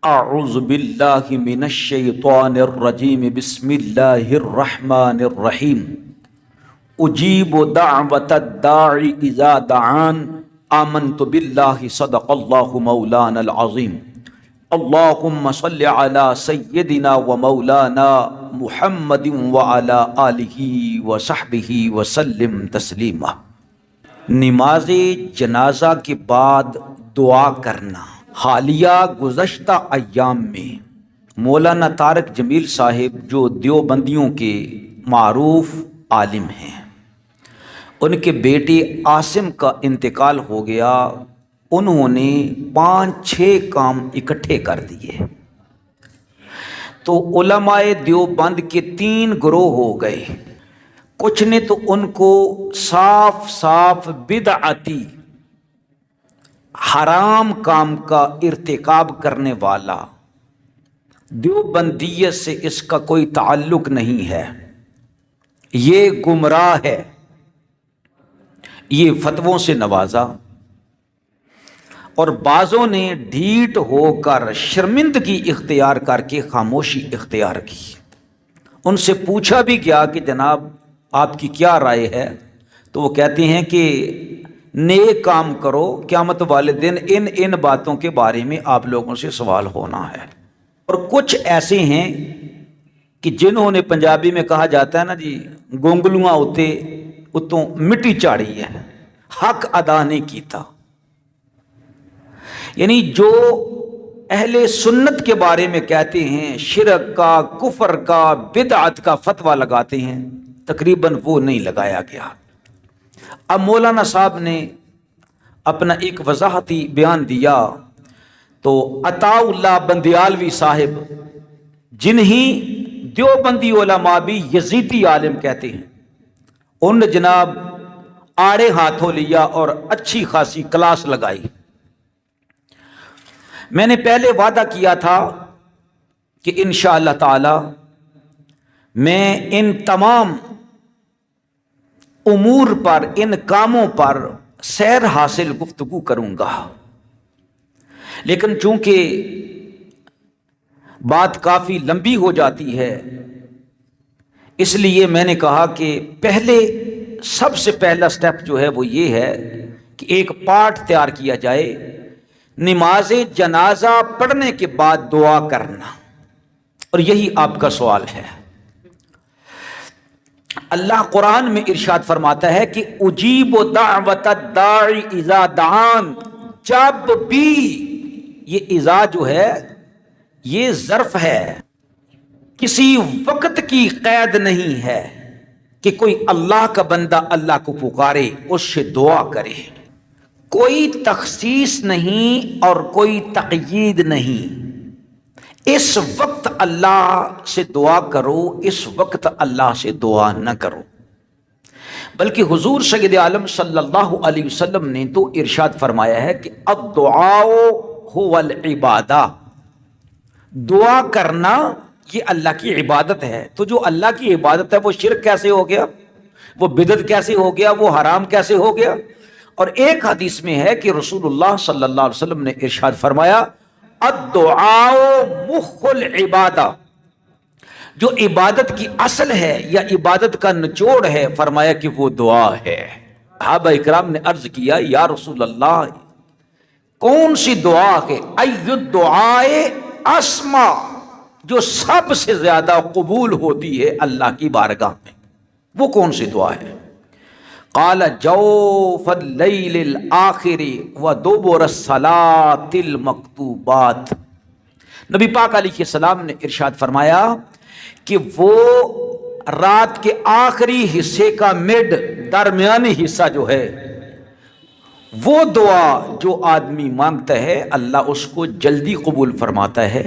اعوذ باللہ من الشیطان الرجیم بسم اللہ الرحمن الرحیم اجیب دعوت الداعی اذا دعان آمنت باللہ صدق اللہ مولانا العظیم اللہم صل علی سیدنا و مولانا محمد وعلی آلہ وصحبہ وسلم تسلیما۔ نماز جنازہ کے بعد دعا کرنا۔ حالیہ گزشتہ ایام میں مولانا طارق جمیل صاحب جو دیوبندیوں کے معروف عالم ہیں، ان کے بیٹے عاصم کا انتقال ہو گیا۔ انہوں نے 5-6 کام اکٹھے کر دیے تو علماء دیوبند کے 3 گروہ ہو گئے۔ کچھ نے تو ان کو صاف صاف بدعتی حرام کام کا ارتکاب کرنے والا، دیوبندیت سے اس کا کوئی تعلق نہیں ہے، یہ گمراہ ہے، یہ فتووں سے نوازا۔ اور بعضوں نے ڈھیٹ ہو کر شرمندگی اختیار کر کے خاموشی اختیار کی۔ ان سے پوچھا بھی گیا کہ جناب آپ کی کیا رائے ہے، تو وہ کہتے ہیں کہ نیک کام کرو، قیامت والے دن ان باتوں کے بارے میں آپ لوگوں سے سوال ہونا ہے۔ اور کچھ ایسے ہیں کہ جنہوں نے پنجابی میں کہا جاتا ہے نا جی، گونگلواں اتے اتوں مٹی چاڑی ہے، حق ادا نہیں کیتا، یعنی جو اہل سنت کے بارے میں کہتے ہیں، شرک کا، کفر کا، بدعت کا فتویٰ لگاتے ہیں، تقریباً وہ نہیں لگایا گیا۔ اب مولانا صاحب نے اپنا ایک وضاحتی بیان دیا تو عطا اللہ بندیالوی صاحب، جنہیں دیوبندی علماء بھی یزیدی عالم کہتے ہیں، ان نے جناب آڑے ہاتھوں لیا اور اچھی خاصی کلاس لگائی۔ میں نے پہلے وعدہ کیا تھا کہ انشاءاللہ تعالی میں ان تمام امور پر، ان کاموں پر سیر حاصل گفتگو کروں گا، لیکن چونکہ بات کافی لمبی ہو جاتی ہے، اس لیے میں نے کہا کہ سب سے پہلا سٹیپ جو ہے وہ یہ ہے کہ ایک پارٹ تیار کیا جائے، نماز جنازہ پڑھنے کے بعد دعا کرنا، اور یہی آپ کا سوال ہے۔ اللہ قرآن میں ارشاد فرماتا ہے کہ اجیب دعوت الداعی اذا دعان، جب بھی، یہ اذا جو ہے یہ ظرف ہے، کسی وقت کی قید نہیں ہے کہ کوئی اللہ کا بندہ اللہ کو پکارے، اس سے دعا کرے، کوئی تخصیص نہیں اور کوئی تقیید نہیں۔ اس وقت اللہ سے دعا کرو، اس وقت اللہ سے دعا نہ کرو، بلکہ حضور سید عالم صلی اللہ علیہ وسلم نے تو ارشاد فرمایا ہے کہ الدعاء هو العبادہ، دعا کرنا یہ اللہ کی عبادت ہے۔ تو جو اللہ کی عبادت ہے وہ شرک کیسے ہو گیا، وہ بدعت کیسے ہو گیا، وہ حرام کیسے ہو گیا؟ اور ایک حدیث میں ہے کہ رسول اللہ صلی اللہ علیہ وسلم نے ارشاد فرمایا الدعاء مخ العبادہ، جو عبادت کی اصل ہے یا عبادت کا نچوڑ ہے، فرمایا کہ وہ دعا ہے۔ صحابہ اکرام نے عرض کیا یا رسول اللہ کون سی دعا ہے؟ ای الدعاء اسما، جو سب سے زیادہ قبول ہوتی ہے اللہ کی بارگاہ میں، وہ کون سی دعا ہے؟ قال جوف اللیل الآخر ودبر الصلاة المکتوبات، نبی پاک علیہ السلام نے ارشاد فرمایا کہ وہ رات کے آخری حصے کا مڈ، درمیانی حصہ جو ہے، وہ دعا جو آدمی مانگتا ہے اللہ اس کو جلدی قبول فرماتا ہے،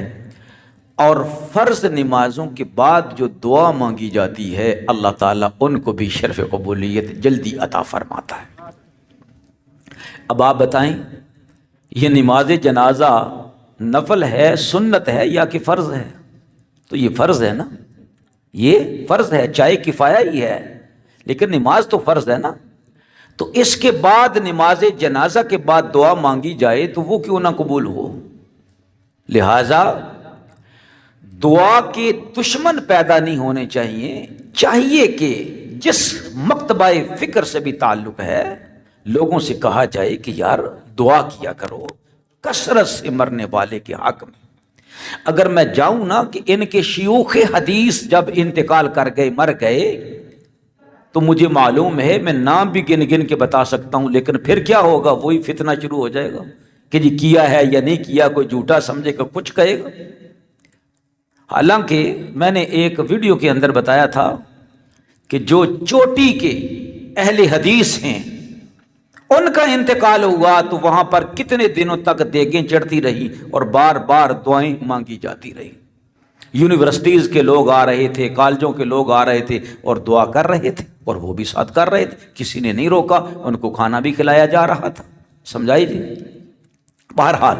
اور فرض نمازوں کے بعد جو دعا مانگی جاتی ہے اللہ تعالیٰ ان کو بھی شرف قبولیت جلدی عطا فرماتا ہے۔ اب آپ بتائیں یہ نماز جنازہ نفل ہے، سنت ہے یا کہ فرض ہے؟ تو یہ فرض ہے نا، یہ فرض ہے، چاہے کفایہ ہی ہے لیکن نماز تو فرض ہے نا۔ تو اس کے بعد نماز جنازہ کے بعد دعا مانگی جائے تو وہ کیوں نہ قبول ہو؟ لہذا دعا کے دشمن پیدا نہیں ہونے چاہیے کہ جس مکتبہ فکر سے بھی تعلق ہے لوگوں سے کہا جائے کہ یار دعا کیا کرو کثرت سے مرنے والے کے حق میں۔ اگر میں جاؤں نا کہ ان کے شیوخ حدیث جب انتقال کر گئے مر گئے تو مجھے معلوم ہے میں نام بھی گن گن کے بتا سکتا ہوں، لیکن پھر کیا ہوگا؟ وہی فتنہ شروع ہو جائے گا کہ جی کیا ہے یا نہیں کیا، کوئی جھوٹا سمجھے گا کچھ کہے گا۔ حالانکہ میں نے ایک ویڈیو کے اندر بتایا تھا کہ جو چوٹی کے اہل حدیث ہیں ان کا انتقال ہوا تو وہاں پر کتنے دنوں تک دیگیں چڑھتی رہی اور بار بار دعائیں مانگی جاتی رہی۔ یونیورسٹیز کے لوگ آ رہے تھے، کالجوں کے لوگ آ رہے تھے اور دعا کر رہے تھے، اور وہ بھی ساتھ کر رہے تھے، کسی نے نہیں روکا، ان کو کھانا بھی کھلایا جا رہا تھا۔ سمجھائی جی؟ بہرحال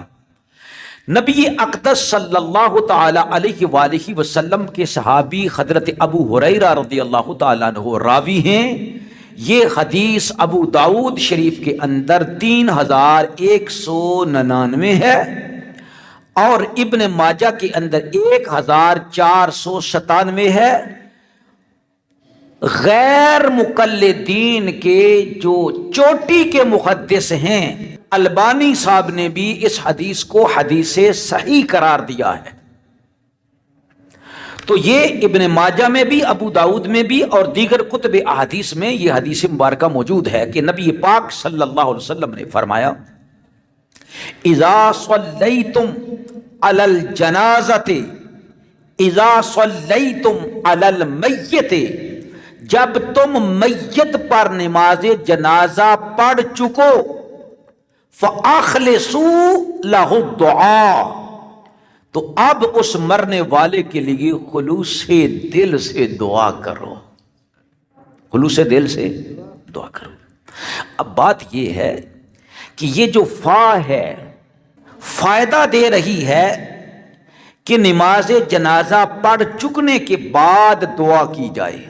نبی اقدس صلی اللہ تعالی علیہ وآلہ وسلم کے صحابی حضرت ابو ہریرہ رضی اللہ تعالیٰ عنہ راوی ہیں۔ یہ حدیث ابو داؤد شریف کے اندر 3199 ہے اور ابن ماجہ کے اندر 1497 ہے۔ غیر مقلدین کے جو چوٹی کے محدث ہیں البانی صاحب نے بھی اس حدیث کو حدیث صحیح قرار دیا ہے۔ تو یہ ابن ماجہ میں بھی، ابو داؤد میں بھی اور دیگر کتب احادیث میں یہ حدیث مبارکہ موجود ہے کہ نبی پاک صلی اللہ علیہ وسلم نے فرمایا اذا صلیتم علی الجنازۃ اذا صلیتم علی المیت، جب تم میت پر نماز جنازہ پڑھ چکو فَأَخْلِصُوا لَهُ الدُّعَاء، تو اب اس مرنے والے کے لیے خلوص دل سے دعا کرو، خلوص دل سے دعا کرو۔ اب بات یہ ہے کہ یہ جو فا ہے فائدہ دے رہی ہے کہ نماز جنازہ پڑھ چکنے کے بعد دعا کی جائے۔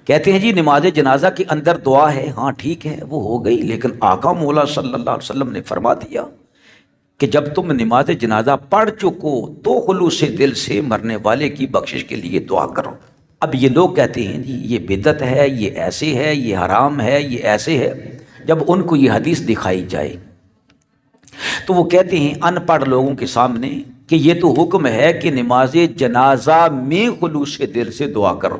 کہتے ہیں جی نماز جنازہ کے اندر دعا ہے، ہاں ٹھیک ہے وہ ہو گئی، لیکن آقا مولا صلی اللہ علیہ وسلم نے فرما دیا کہ جب تم نماز جنازہ پڑھ چکو تو خلوص دل سے مرنے والے کی بخشش کے لیے دعا کرو۔ اب یہ لوگ کہتے ہیں جی یہ بدعت ہے، یہ ایسے ہے، یہ حرام ہے، یہ ایسے ہے۔ جب ان کو یہ حدیث دکھائی جائے تو وہ کہتے ہیں ان پڑھ لوگوں کے سامنے کہ یہ تو حکم ہے کہ نماز جنازہ میں خلوص دل سے دعا کرو۔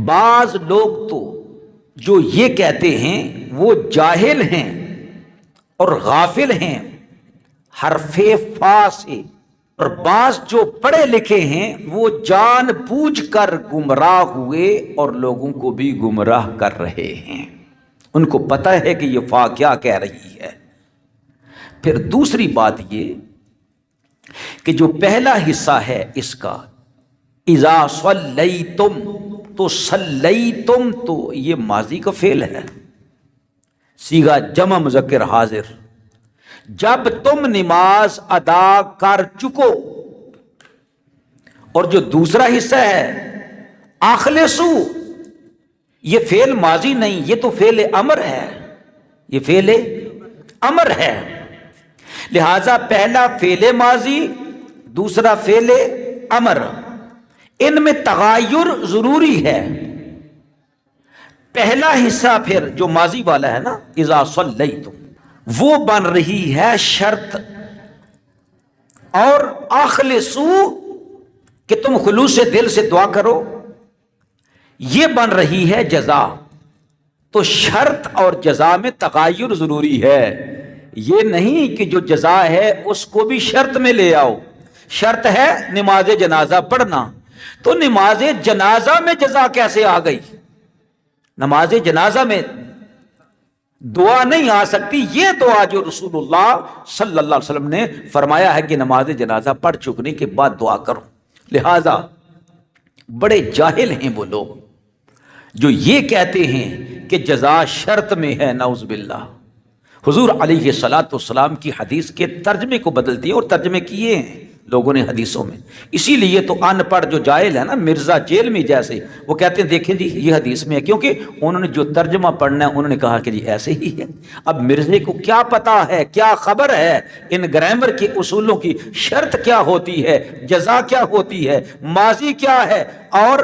بعض لوگ تو جو یہ کہتے ہیں وہ جاہل ہیں اور غافل ہیں حرف فا سے، اور بعض جو پڑھے لکھے ہیں وہ جان بوجھ کر گمراہ ہوئے اور لوگوں کو بھی گمراہ کر رہے ہیں۔ ان کو پتہ ہے کہ یہ فا کیا کہہ رہی ہے۔ پھر دوسری بات یہ کہ جو پہلا حصہ ہے اس کا اذا صلیتم، تو صلیتم تو یہ ماضی کا فعل ہے، صیغہ جمع مذکر حاضر، جب تم نماز ادا کر چکو۔ اور جو دوسرا حصہ ہے اخلصو، یہ فعل ماضی نہیں، یہ تو فعل امر ہے، یہ فعل امر ہے۔ لہذا پہلا فعل ماضی، دوسرا فعل امر، ان میں تغیر ضروری ہے۔ پہلا حصہ پھر جو ماضی والا ہے نا اذا صلیتم، وہ بن رہی ہے شرط، اور اخلصو کہ تم خلوص دل سے دعا کرو یہ بن رہی ہے جزا۔ تو شرط اور جزا میں تغیر ضروری ہے، یہ نہیں کہ جو جزا ہے اس کو بھی شرط میں لے آؤ۔ شرط ہے نماز جنازہ پڑھنا، تو نماز جنازہ میں جزا کیسے آ گئی؟ نماز جنازہ میں دعا نہیں آ سکتی۔ یہ دعا جو رسول اللہ صلی اللہ علیہ وسلم نے فرمایا ہے کہ نماز جنازہ پڑھ چکنے کے بعد دعا کرو۔ لہذا بڑے جاہل ہیں وہ لوگ جو یہ کہتے ہیں کہ جزا شرط میں ہے، نعوذ باللہ۔ حضور علیہ الصلوۃ والسلام کی حدیث کے ترجمے کو بدلتی ہے، اور ترجمے کیے ہیں لوگوں نے حدیثوں میں. اسی لیے تو ان پڑھ جو جاہل ہے نا، مرزا جیل میں جیسے، وہ کہتے ہیں دیکھیں جی یہ حدیث میں ہے، کیونکہ انہوں نے جو ترجمہ پڑھنا ہے انہوں نے کہا کہ جی ایسے ہی ہے. اب مرزے کو کیا پتا ہے، کیا خبر ہے ان گرامر کے اصولوں کی، شرط کیا ہوتی ہے، جزا کیا ہوتی ہے، ماضی کیا ہے اور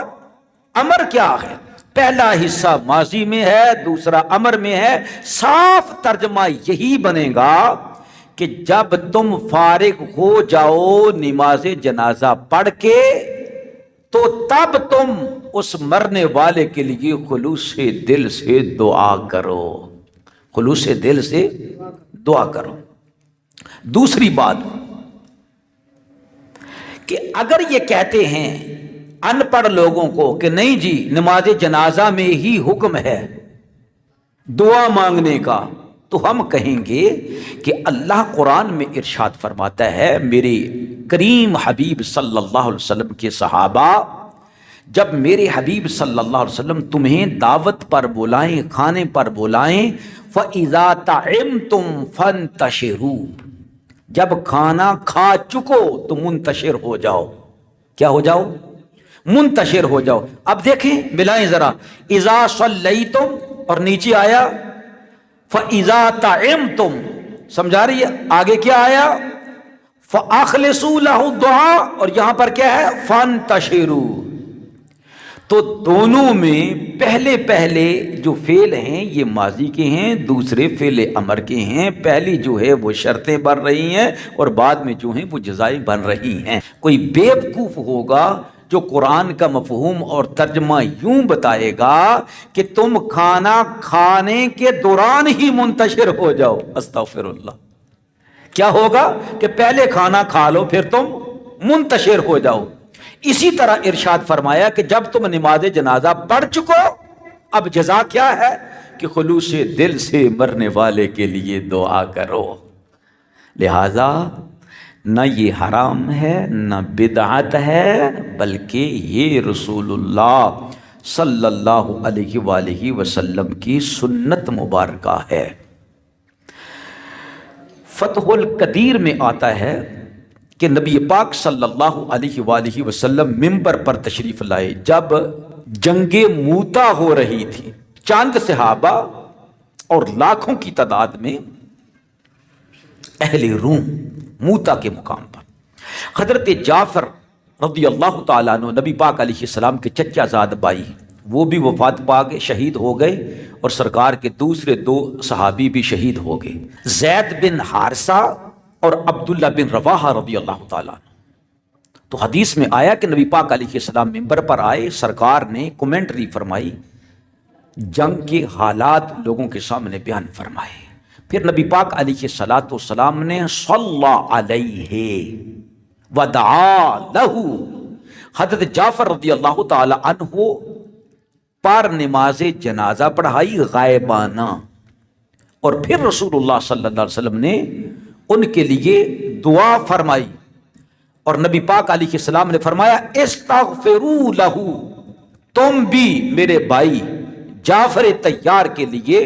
امر کیا ہے. پہلا حصہ ماضی میں ہے، دوسرا امر میں ہے. صاف ترجمہ یہی بنے گا کہ جب تم فارغ ہو جاؤ نماز جنازہ پڑھ کے تو تب تم اس مرنے والے کے لیے خلوص دل سے دعا کرو، خلوص دل سے دعا کرو. دوسری بات کہ اگر یہ کہتے ہیں ان پڑھ لوگوں کو کہ نہیں جی نماز جنازہ میں ہی حکم ہے دعا مانگنے کا، تو ہم کہیں گے کہ اللہ قرآن میں ارشاد فرماتا ہے، میرے کریم حبیب صلی اللہ علیہ وسلم کے صحابہ جب میرے حبیب صلی اللہ علیہ وسلم تمہیں دعوت پر بلائیں، کھانے پر بلائیں، فَإِذَا طَعِمْتُمْ فَانْتَشِرُوا، جب کھانا کھا چکو تو منتشر ہو جاؤ. کیا ہو جاؤ؟ منتشر ہو جاؤ. اب دیکھیں ملائیں ذرا، اذا صلیتم اور نیچے آیا فَإِذَا طَعِمْتُمْ، سمجھا رہی ہے؟ آگے کیا آیا؟ فَأَخْلِصُوا لَهُ الدُّعَاء، اور یہاں پر کیا ہے؟ فَانْتَشِرُوا. تو دونوں میں پہلے جو فعل ہیں یہ ماضی کے ہیں، دوسرے فعل امر کے ہیں. پہلی جو ہے وہ شرطیں بن رہی ہیں اور بعد میں جو ہیں وہ جزائیں بن رہی ہیں. کوئی بیوقوف ہوگا جو قرآن کا مفہوم اور ترجمہ یوں بتائے گا کہ تم کھانا کھانے کے دوران ہی منتشر ہو جاؤ. استغفر اللہ. کیا ہوگا کہ پہلے کھانا کھا لو پھر تم منتشر ہو جاؤ. اسی طرح ارشاد فرمایا کہ جب تم نماز جنازہ پڑھ چکو اب جزا کیا ہے کہ خلوص دل سے مرنے والے کے لیے دعا کرو. لہذا نہ یہ حرام ہے نہ بدعت ہے، بلکہ یہ رسول اللہ صلی اللہ علیہ وآلہ وسلم کی سنت مبارکہ ہے. فتح القدیر میں آتا ہے کہ نبی پاک صلی اللہ علیہ وآلہ وسلم منبر پر تشریف لائے جب جنگ موتا ہو رہی تھی. چند صحابہ اور لاکھوں کی تعداد میں اہل روم موتا کے مقام پر. حضرت جعفر رضی اللہ تعالیٰ عنہ نبی پاک علیہ السلام کے چچا زاد بھائی، وہ بھی وفات پا گئے، شہید ہو گئے، اور سرکار کے دوسرے 2 صحابی بھی شہید ہو گئے، زید بن حارثہ اور عبداللہ بن رواحہ رضی اللہ تعالیٰ عنہ. تو حدیث میں آیا کہ نبی پاک علیہ السلام منبر پر آئے، سرکار نے کومنٹری فرمائی، جنگ کے حالات لوگوں کے سامنے بیان فرمائے. پھر نبی پاک علیہ السلام نے صلی علیہ ودعا لہو، حضرت جعفر رضی اللہ تعالی عنہ پر نماز جنازہ پڑھائی غائبانہ، اور پھر رسول اللہ صلی اللہ علیہ وسلم نے ان کے لیے دعا فرمائی. اور نبی پاک علیہ السلام نے فرمایا استغفروا لہو، تم بھی میرے بھائی جعفر طیار کے لیے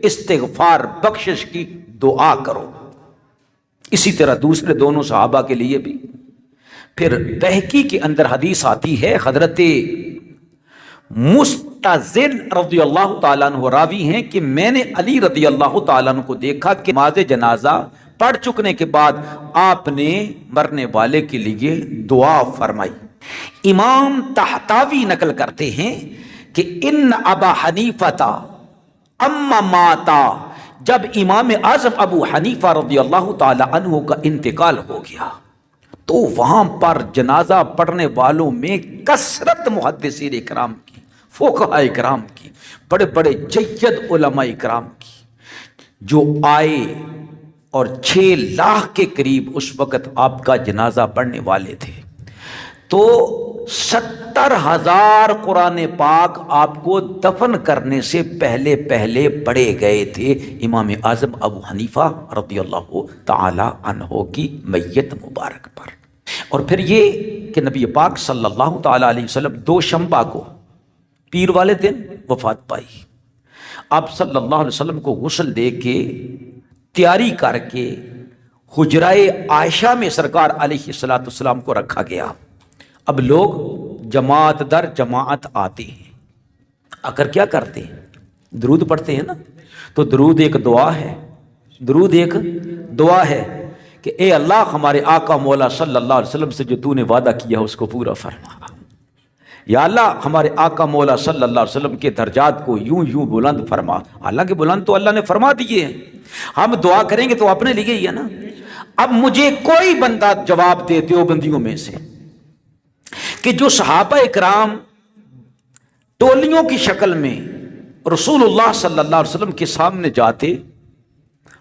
استغفار بخشش کی دعا کرو. اسی طرح دوسرے دونوں صحابہ کے لیے بھی. پھر بہقی کے اندر حدیث آتی ہے، حضرت مستزل رضی اللہ تعالیٰ عنہ راوی ہیں کہ میں نے علی رضی اللہ تعالیٰ عنہ کو دیکھا کہ نماز جنازہ پڑھ چکنے کے بعد آپ نے مرنے والے کے لیے دعا فرمائی. امام طحطاوی نقل کرتے ہیں کہ ان ابا حنیفہ اما ماتا، جب امام اعظم ابو حنیفہ رضی اللہ تعالی عنہ کا انتقال ہو گیا تو وہاں پر جنازہ پڑھنے والوں میں کثرت محدثین اکرام کی، فقہاء اکرام کی، بڑے بڑے جید علماء اکرام کی جو آئے، اور 6 لاکھ کے قریب اس وقت آپ کا جنازہ پڑھنے والے تھے. تو 70,000 قرآن پاک آپ کو دفن کرنے سے پہلے پڑھے گئے تھے امام اعظم ابو حنیفہ رضی اللہ تعالی عنہ کی میت مبارک پر. اور پھر یہ کہ نبی پاک صلی اللہ تعالی علیہ وسلم 2 شنبہ کو پیر والے دن وفات پائی. آپ صلی اللہ علیہ وسلم کو غسل دے کے تیاری کر کے حجرائے عائشہ میں سرکار علیہ الصلوۃ والسلام کو رکھا گیا۔ اب لوگ جماعت در جماعت آتے ہیں، آ کر کیا کرتے ہیں؟ درود پڑھتے ہیں نا۔ تو درود ایک دعا ہے، درود ایک دعا ہے کہ اے اللہ ہمارے آقا مولا صلی اللہ علیہ وسلم سے جو تو نے وعدہ کیا اس کو پورا فرما۔ یا اللہ ہمارے آقا مولا صلی اللہ علیہ وسلم کے درجات کو یوں یوں بلند فرما۔ حالانکہ بلند تو اللہ نے فرما دیے ہیں، ہم دعا کریں گے تو اپنے لیے ہی ہے نا۔ اب مجھے کوئی بندہ جواب دے دیوبندیوں میں سے کہ جو صحابہ اکرام ٹولیوں کی شکل میں رسول اللہ صلی اللہ علیہ وسلم کے سامنے جاتے،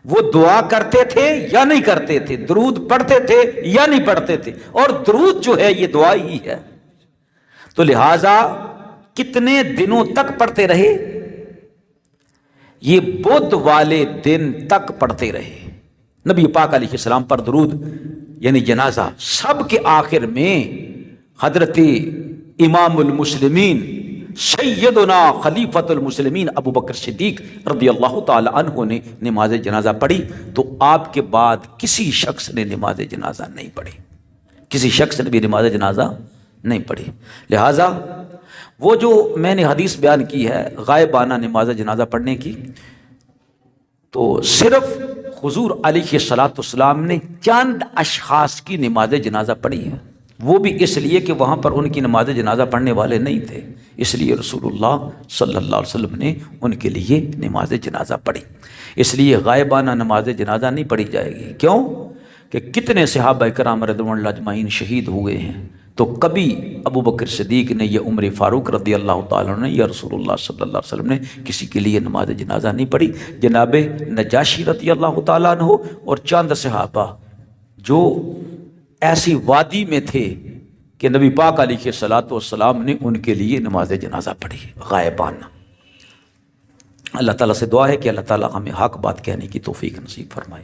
وہ دعا کرتے تھے یا نہیں کرتے تھے، درود پڑھتے تھے یا نہیں پڑھتے تھے؟ اور درود جو ہے یہ دعا ہی ہے، تو لہٰذا کتنے دنوں تک پڑھتے رہے؟ یہ بدھ والے دن تک پڑھتے رہے۔ نبی پاک علیہ السلام پر درود یعنی جنازہ، سب کے آخر میں حضرت امام المسلمین سیدنا خلیفۃ المسلمین ابو بکر صدیق رضی اللہ تعالی عنہ نے نماز جنازہ پڑھی، تو آپ کے بعد کسی شخص نے نماز جنازہ نہیں پڑھی، کسی شخص نے بھی نماز جنازہ نہیں پڑھی۔ لہٰذا وہ جو میں نے حدیث بیان کی ہے غائبانہ نماز جنازہ پڑھنے کی، تو صرف حضور علیہ الصلوۃ والسلام نے چند اشخاص کی نماز جنازہ پڑھی ہے، وہ بھی اس لیے کہ وہاں پر ان کی نماز جنازہ پڑھنے والے نہیں تھے، اس لیے رسول اللہ صلی اللہ علیہ وسلم نے ان کے لیے نماز جنازہ پڑھی۔ اس لیے غائبانہ نماز جنازہ نہیں پڑھی جائے گی۔ کیوں؟ کہ کتنے صحابہ کرام رضوان اللہ اجمعین شہید ہوئے ہیں، تو کبھی ابو بکر صدیق نے یا عمر فاروق رضی اللہ تعالیٰ عنہ نے یا رسول اللہ صلی اللہ علیہ وسلم نے کسی کے لیے نماز جنازہ نہیں پڑھی۔ جناب نجاشی رضی اللہ تعالیٰ عنہ اور چند صحابہ جو ایسی وادی میں تھے کہ نبی پاک علیہ الصلوۃ والسلام نے ان کے لیے نماز جنازہ پڑھی غائبانہ۔ اللہ تعالیٰ سے دعا ہے کہ اللہ تعالیٰ ہمیں حق بات کہنے کی توفیق نصیب فرمائے۔